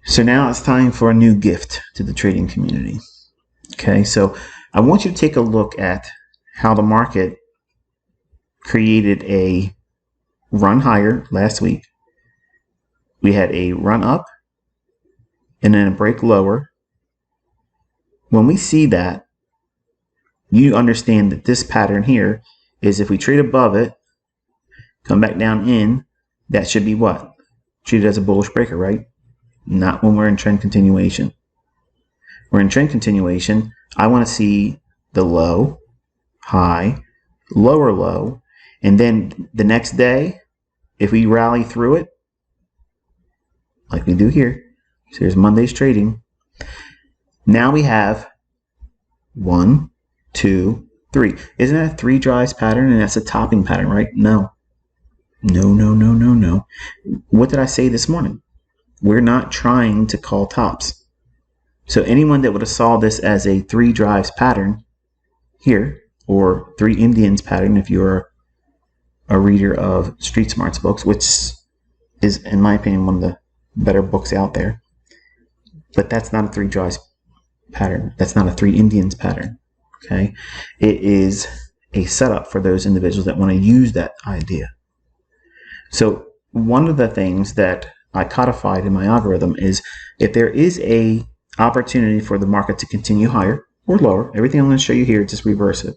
So now it's time for a new gift to the trading community. Okay, so I want you to take a look at how the market created a run higher last week. We had a run up and then a break lower. When we see that, you understand that this pattern here is if we trade above it, come back down in, that should be what? Treated as a bullish breaker, right? Not when we're in trend continuation. We're in trend continuation. I want to see the low, high, lower low, and then the next day, if we rally through it, like we do here, so here's Monday's trading. Now we have 1, 2, 3. Isn't that a 3 drives pattern? And that's a topping pattern, right? No. No. What did I say this morning? We're not trying to call tops. So anyone that would have saw this as a 3 drives pattern here, or 3 Indians pattern if you're a reader of Street Smarts books, which is, in my opinion, one of the better books out there. But that's not a 3 drives pattern. That's not a 3 Indians pattern. Okay? It is a setup for those individuals that want to use that idea. So one of the things that I codified in my algorithm is if there is a opportunity for the market to continue higher or lower, everything I'm going to show you here, just reverse it.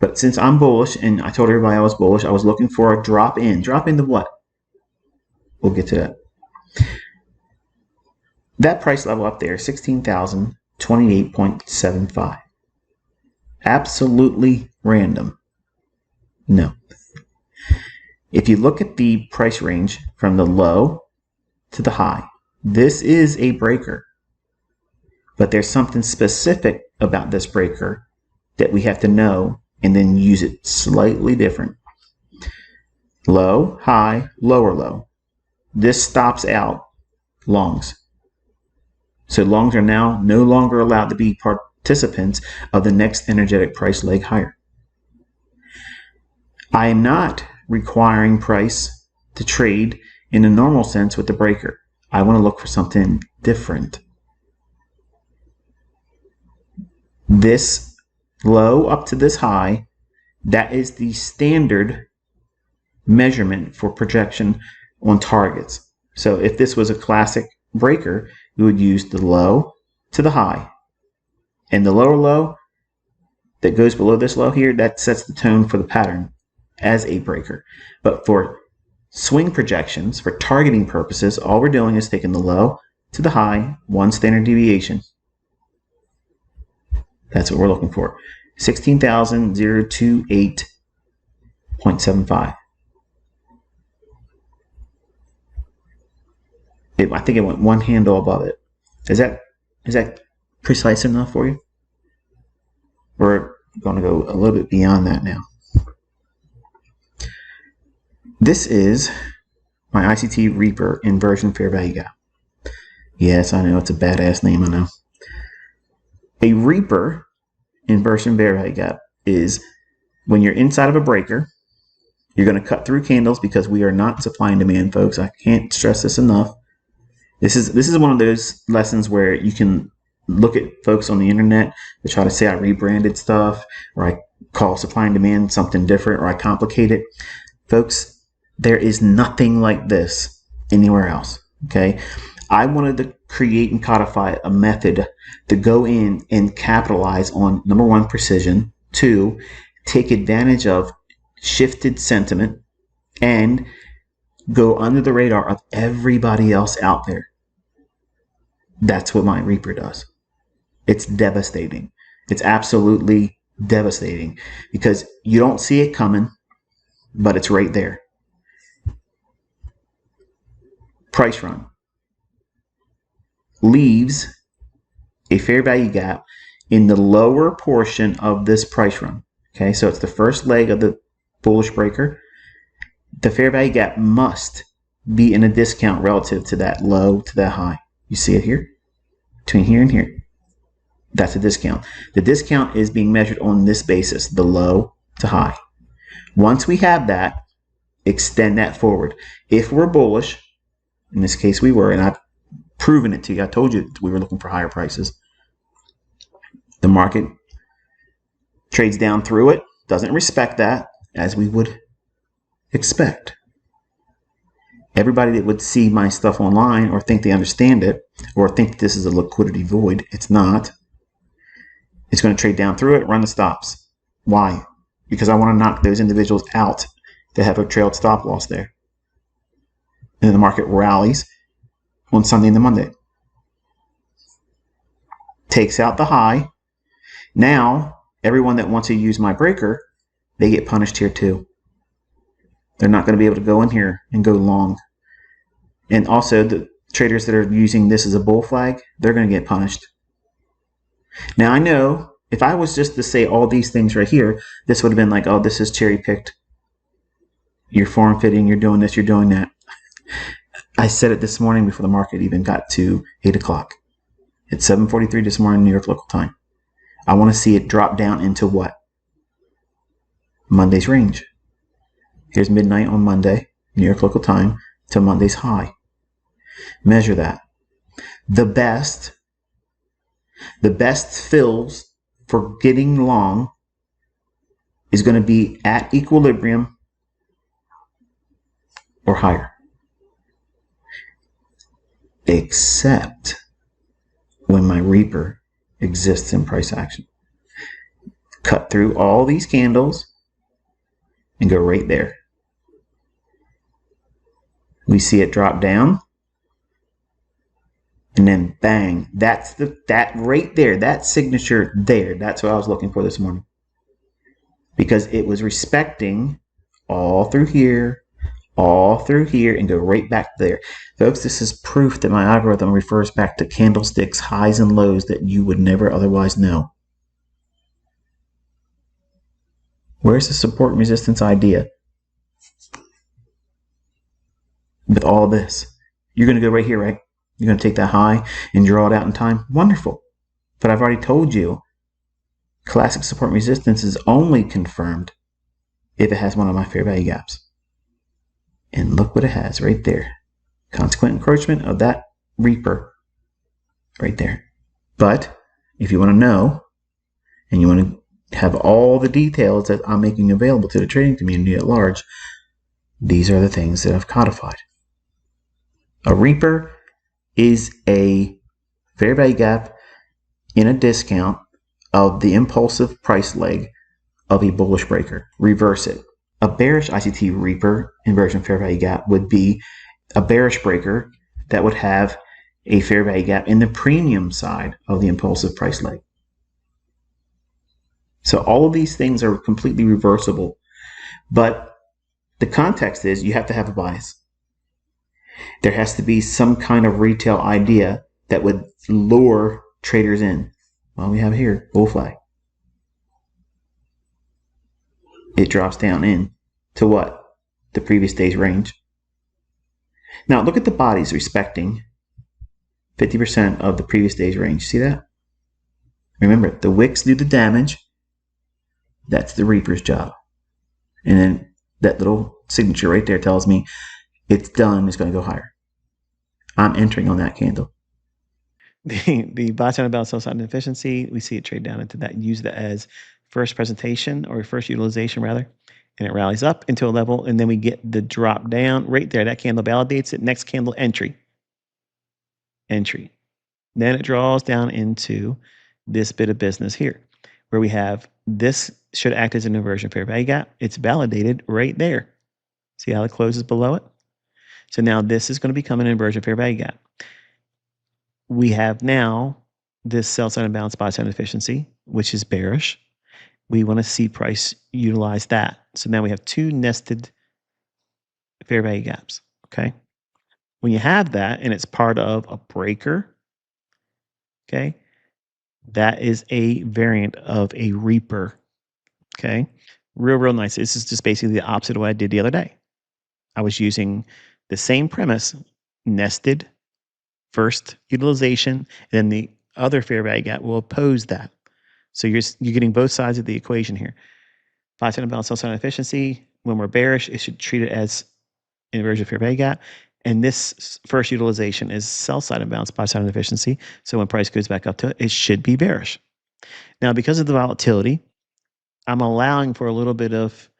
But since I'm bullish, and I told everybody I was bullish, I was looking for a drop in. Drop into what? We'll get to that. That price level up there, 16,028.75. Absolutely random. No. If you look at the price range from the low to the high, this is a breaker. But there's something specific about this breaker that we have to know and then use it slightly different. Low, high, lower low. This stops out longs. So longs are now no longer allowed to be participants of the next energetic price leg higher. I am not requiring price to trade in a normal sense with the breaker. I want to look for something different. This low up to this high, that is the standard measurement for projection on targets. So if this was a classic breaker, we would use the low to the high. And the lower low that goes below this low here, that sets the tone for the pattern as a breaker. But for swing projections, for targeting purposes, all we're doing is taking the low to the high, 1 standard deviation. That's what we're looking for. 16,028.75. I think it went 1 handle above it. Is that precise enough for you? We're going to go a little bit beyond that now. This is my ICT Reaper inversion fair value gap. Yes, I know it's a badass name, I know. A Reaper inversion fair value gap is when you're inside of a breaker, you're going to cut through candles because we are not supply and demand, folks. I can't stress this enough. This is one of those lessons where you can look at folks on the internet that try to say I rebranded stuff, or I call supply and demand something different, or I complicate it. Folks, there is nothing like this anywhere else. Okay, I wanted to create and codify a method to go in and capitalize on, number 1, precision, 2, take advantage of shifted sentiment, and go under the radar of everybody else out there. That's what my Reaper does. It's devastating. It's absolutely devastating because you don't see it coming, but it's right there. Price run leaves a fair value gap in the lower portion of this price run. Okay, so it's the first leg of the bullish breaker. The fair value gap must be in a discount relative to that low to that high. You see it here? Between here and here. That's a discount. The discount is being measured on this basis, the low to high. Once we have that, extend that forward. If we're bullish, in this case we were, and I've proven it to you. I told you we were looking for higher prices. The market trades down through it, doesn't respect that, as we would expect. Everybody that would see my stuff online or think they understand it or think this is a liquidity void, it's not. It's going to trade down through it, run the stops. Why? Because I want to knock those individuals out that have a trailed stop loss there. And then the market rallies on Sunday and the Monday. Takes out the high. Now, everyone that wants to use my breaker, they get punished here too. They're not going to be able to go in here and go long. And also, the traders that are using this as a bull flag, they're going to get punished. Now, I know if I was just to say all these things right here, this would have been like, oh, this is cherry picked. You're form fitting, you're doing this, you're doing that. I said it this morning before the market even got to 8 o'clock. It's 7:43 this morning, New York local time. I want to see it drop down into what? Monday's range. Here's midnight on Monday, New York local time, to Monday's high. Measure that. The best fills for getting long is going to be at equilibrium or higher. Except when my Reaper exists in price action. Cut through all these candles and go right there. We see it drop down. And then bang, that right there, that signature there, that's what I was looking for this morning. Because it was respecting all through here, and go right back there. Folks, this is proof that my algorithm refers back to candlesticks, highs and lows that you would never otherwise know. Where's the support and resistance idea? With all this, you're going to go right here, right? You're going to take that high and draw it out in time. Wonderful. But I've already told you, classic support and resistance is only confirmed if it has one of my fair value gaps. And look what it has right there. Consequent encroachment of that Reaper right there. But if you want to know, and you want to have all the details that I'm making available to the trading community at large, these are the things that I've codified. A Reaper is a fair value gap in a discount of the impulsive price leg of a bullish breaker. Reverse it. A bearish ICT Reaper inversion fair value gap would be a bearish breaker that would have a fair value gap in the premium side of the impulsive price leg. So all of these things are completely reversible, but the context is you have to have a bias. There has to be some kind of retail idea that would lure traders in. Well, we have here, bull flag. It drops down in to what? The previous day's range. Now look at the bodies respecting 50% of the previous day's range. See that? Remember, the wicks do the damage. That's the Reaper's job. And then that little signature right there tells me it's done, it's going to go higher. I'm entering on that candle. The buy side about sell side inefficiency, we see it trade down into that. Use that as first presentation or first utilization rather, and it rallies up into a level, and then we get the drop down right there. That candle validates it. Next candle, entry. Then it draws down into this bit of business here, where we have this should act as an inversion fair value gap. It's validated right there. See how it closes below it? So now this is going to become an inversion fair value gap. We have now this sell side imbalance, buy side efficiency, which is bearish. We want to see price utilize that. So now we have two nested fair value gaps. Okay. When you have that and it's part of a breaker, okay, that is a variant of a Reaper. Okay. Real nice. This is just basically the opposite of what I did the other day. I was using the same premise, nested first utilization, and then the other fair value gap will oppose that. So you're getting both sides of the equation here. Buy side imbalance, sell side efficiency. When we're bearish, it should treat it as inversion fair value gap. And this first utilization is sell side imbalance, buy side inefficiency. So when price goes back up to it, it should be bearish. Now, because of the volatility, I'm allowing for a little bit of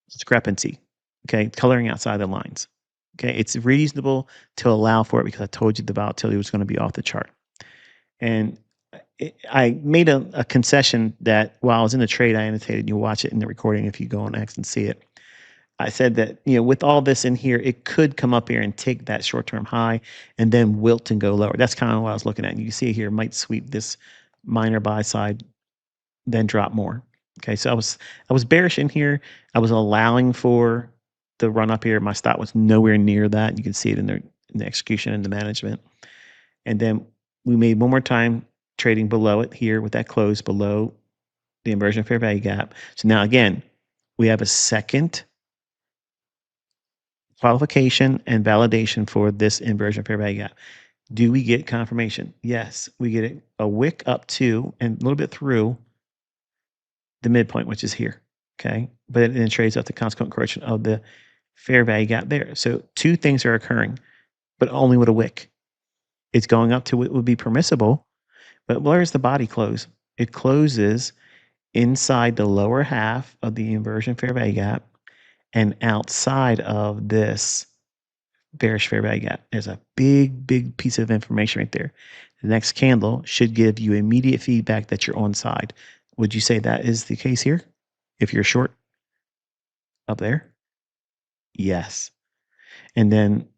discrepancy, okay, coloring outside the lines. Okay, it's reasonable to allow for it because I told you the volatility was going to be off the chart. And I made a concession that while I was in the trade, I annotated. You watch it in the recording if you go on X and see it. I said that, with all this in here, it could come up here and take that short-term high and then wilt and go lower. That's kind of what I was looking at. And you can see here, it might sweep this minor buy side, then drop more. Okay, so I was bearish in here. I was allowing for the run up here. My stop was nowhere near that. You can see it in the execution and the management. And then we made one more time trading below it here with that close below the inversion fair value gap. So now again, we have a second qualification and validation for this inversion fair value gap. Do we get confirmation? Yes, we get a wick up to and a little bit through the midpoint, which is here. Okay. But it then trades up the consequent correction of the fair value gap there. So two things are occurring, but only with a wick. It's going up to what would be permissible, but where's the body close? It closes inside the lower half of the inversion fair value gap and outside of this bearish fair value gap. There's a big, big piece of information right there. The next candle should give you immediate feedback that you're on side. Would you say that is the case here? If you're short up there? Yes. And then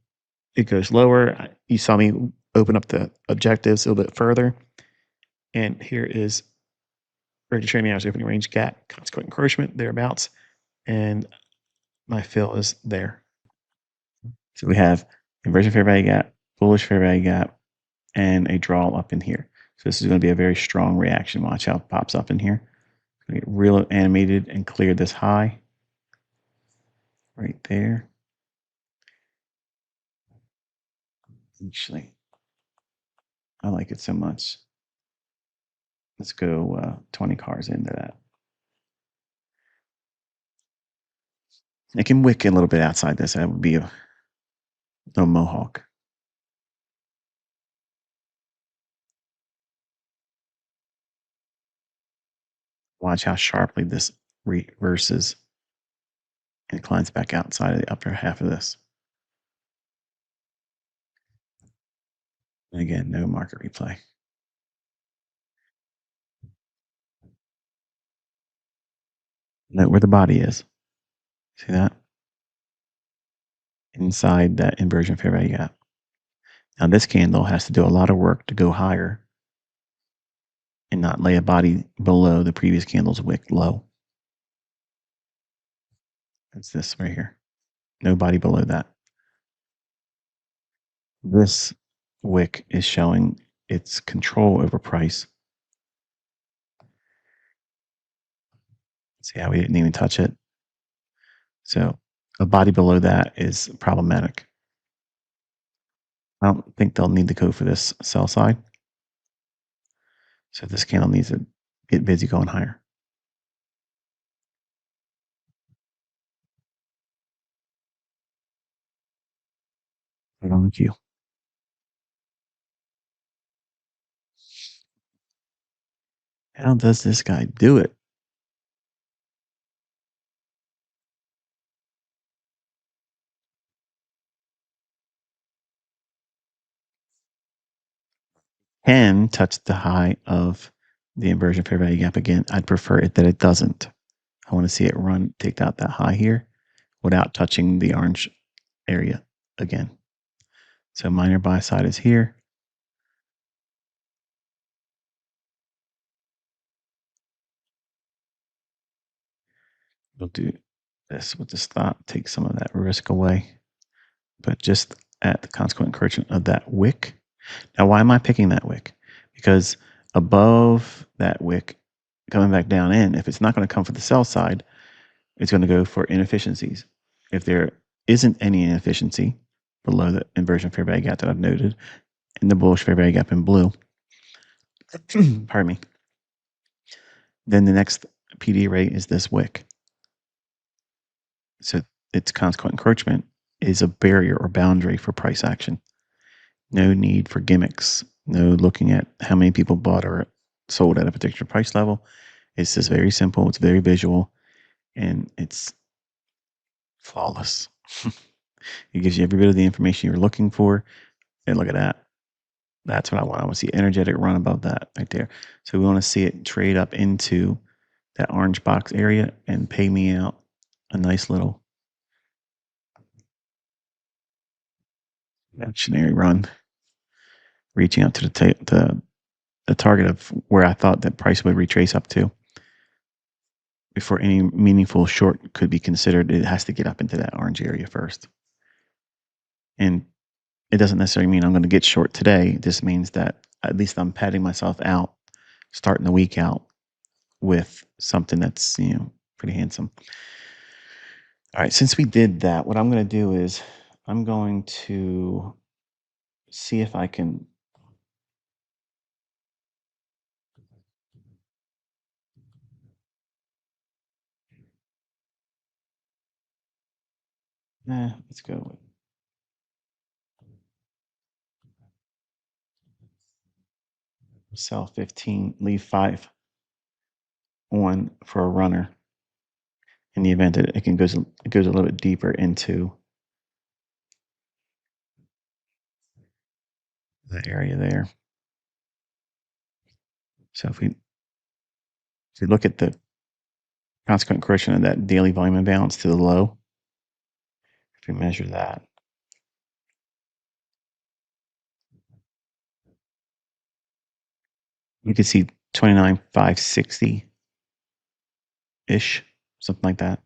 it goes lower. You saw me open up the objectives a little bit further. And here is regular trading hours opening range gap, consequent encouragement, thereabouts. And my fill is there. So we have inversion fair value gap, bullish fair value gap, and a draw up in here. So this is going to be a very strong reaction. Watch how it pops up in here. It's going to get real animated and clear this high right there. Actually, I like it so much. Let's go 20 cars into that. It can wick a little bit outside this. That would be a mohawk. Watch how sharply this reverses and climbs back outside of the upper half of this. And again, no market replay. Note where the body is. See that? Inside that inversion fair value gap. Now this candle has to do a lot of work to go higher and not lay a body below the previous candle's wick low. It's this right here. No body below that. This wick is showing its control over price. See how we didn't even touch it? So a body below that is problematic. I don't think they'll need to go for this sell side. So this candle needs to get busy going higher. Right on the queue. How does this guy do it? Can touch the high of the inversion fair value gap again. I'd prefer it that it doesn't. I want to see it run, take out that high here without touching the orange area again. So minor buy side is here. We'll do this with the stop, take some of that risk away, but just at the consequent encouragement of that wick. Now, why am I picking that wick? Because above that wick, coming back down in, if it's not going to come for the sell side, it's going to go for inefficiencies. If there isn't any inefficiency below the inversion fair value gap that I've noted, and the bullish fair value gap in blue, pardon me, then the next PD rate is this wick. So it's consequent encroachment is a barrier or boundary for price action. No need for gimmicks. No looking at how many people bought or sold at a particular price level. It's just very simple. It's very visual, and it's flawless. It gives you every bit of the information you're looking for. And look at that. That's what I want. I want to see energetic run above that right there. So we want to see it trade up into that orange box area and pay me out a nice little reactionary run, reaching out to the target of where I thought that price would retrace up to. Before any meaningful short could be considered, it has to get up into that orange area first. And it doesn't necessarily mean I'm going to get short today. This means that at least I'm patting myself out, starting the week out with something that's, pretty handsome. All right, since we did that, what I'm going to do is I'm going to see if I can. Let's go with sell 15, leave 5 on for a runner in the event that it goes a little bit deeper into the area there. So if we look at the consequent correction of that daily volume imbalance to the low, if we measure that, you can see 29,560 ish, something like that.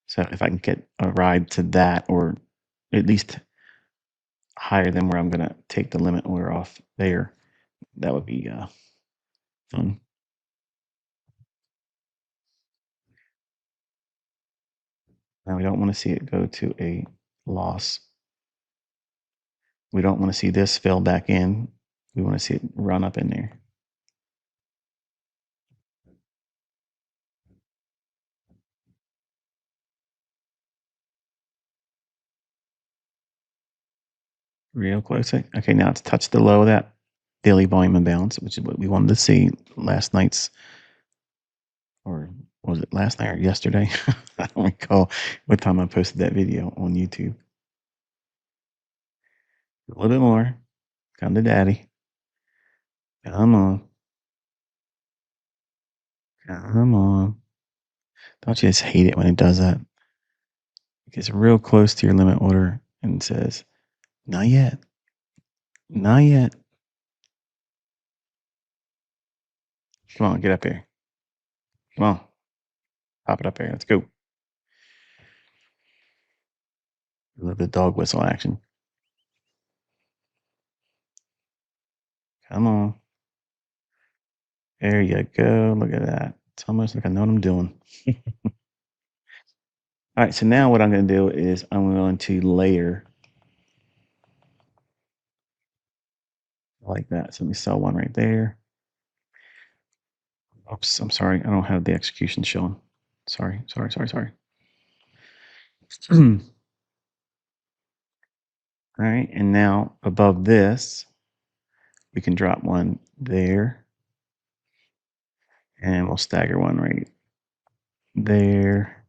So if I can get a ride to that, or at least higher than where I'm going to take the limit order off there, that would be fun. Now we don't want to see it go to a loss. We don't want to see this fill back in. We want to see it run up in there. Real close. Okay, now it's touched the low of that daily volume imbalance, which is what we wanted to see last night's, or was it last night or yesterday? I don't recall what time I posted that video on YouTube. A little bit more. Come to daddy. Come on. Come on. Don't you just hate it when it does that? It gets real close to your limit order and says, not yet. Not yet. Come on, get up here. Come on. Pop it up here. Let's go. A little bit of dog whistle action. Come on. There you go. Look at that. It's almost like I know what I'm doing. All right. So now what I'm going to do is I'm going to layer like that. So let me sell one right there. Oops. I'm sorry. I don't have the execution showing. Sorry. All right. And now above this, we can drop one there. And we'll stagger one right there.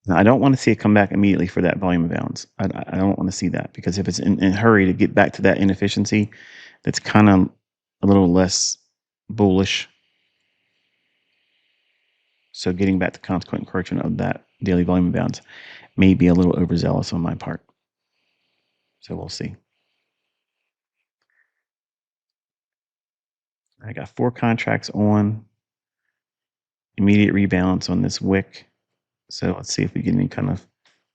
Now, I don't want to see it come back immediately for that volume imbalance. I don't want to see that, because if it's in a hurry to get back to that inefficiency, that's kind of a little less bullish. So getting back to consequent correction of that daily volume imbalance may be a little overzealous on my part. So we'll see. I got 4 contracts on immediate rebalance on this wick. So let's see if we get any kind of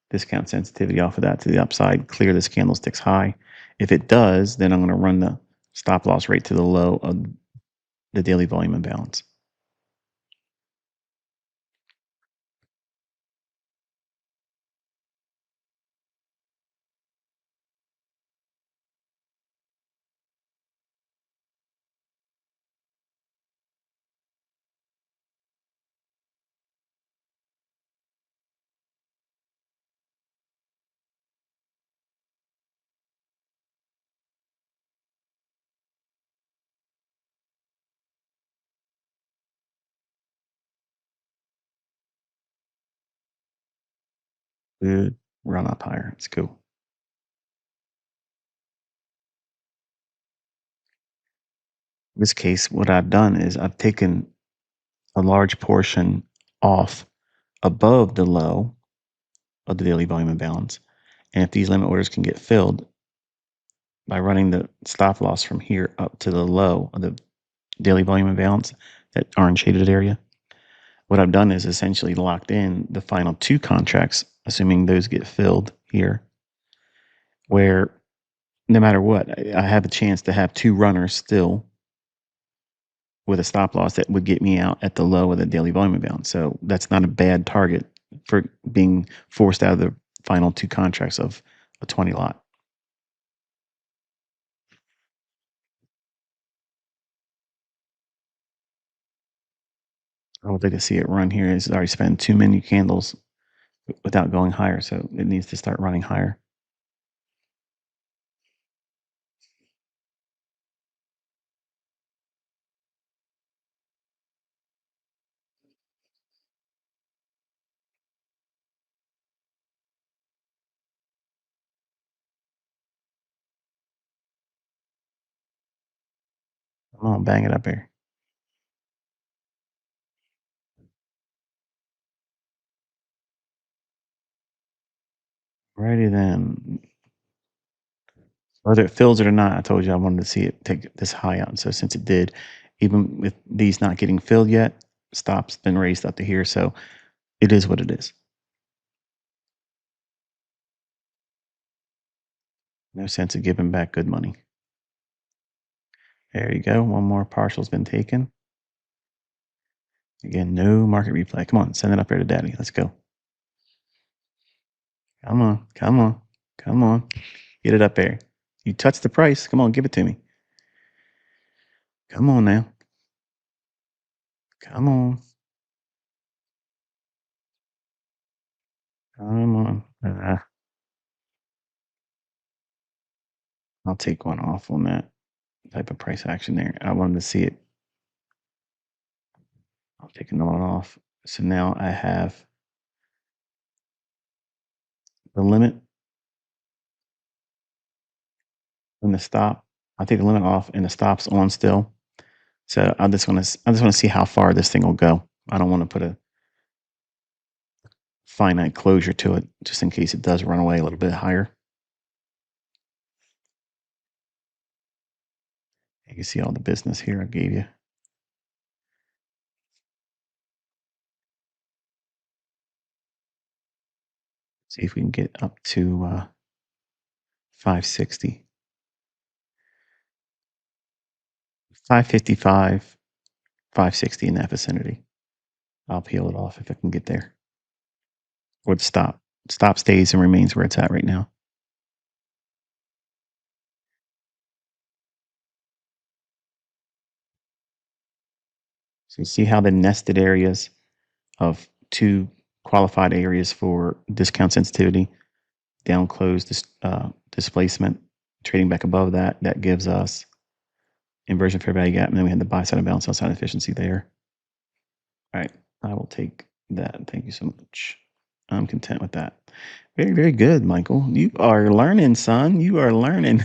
discount sensitivity off of that to the upside, clear this candlestick's high. If it does, then I'm going to run the stop loss rate to the low of the daily volume imbalance. Good. Run up higher. It's cool. In this case, what I've done is I've taken a large portion off above the low of the daily volume imbalance. And if these limit orders can get filled by running the stop loss from here up to the low of the daily volume imbalance, that orange shaded area, what I've done is essentially locked in the final two contracts, assuming those get filled here, where no matter what, I have a chance to have two runners still with a stop loss that would get me out at the low of the daily volume imbalance. So that's not a bad target for being forced out of the final two contracts of a 20 lot. I hope they can see it run here. It's already spent too many candles without going higher, so it needs to start running higher. Come on, bang it up here. Righty then. Whether it fills it or not, I told you I wanted to see it take this high out. And so since it did, even with these not getting filled yet, stop's been raised up to here. So it is what it is. No sense of giving back good money. There you go. One more partial's been taken. Again, no market replay. Come on, send it up there to daddy. Let's go. Come on, come on, come on. Get it up there. You touch the price. Come on, give it to me. Come on now. Come on. Come on. I'll take one off on that type of price action there. I wanted to see it. I'll take another one off. So now I have the limit and the stop. I'll take the limit off and the stop's on still. So I just want to see how far this thing will go. I don't want to put a finite closure to it just in case it does run away a little bit higher. You can see all the business here I gave you. See if we can get up to 560. 555, 560 in that vicinity. I'll peel it off if I can get there. Or the stop. Stop stays and remains where it's at right now. So you see how the nested areas of two qualified areas for discount sensitivity, down close displacement, trading back above that, that gives us inversion fair value gap. And then we had the buy side and balance sell side efficiency there. All right, I will take that. Thank you so much. I'm content with that. Very, very good, Michael. You are learning, son. You are learning.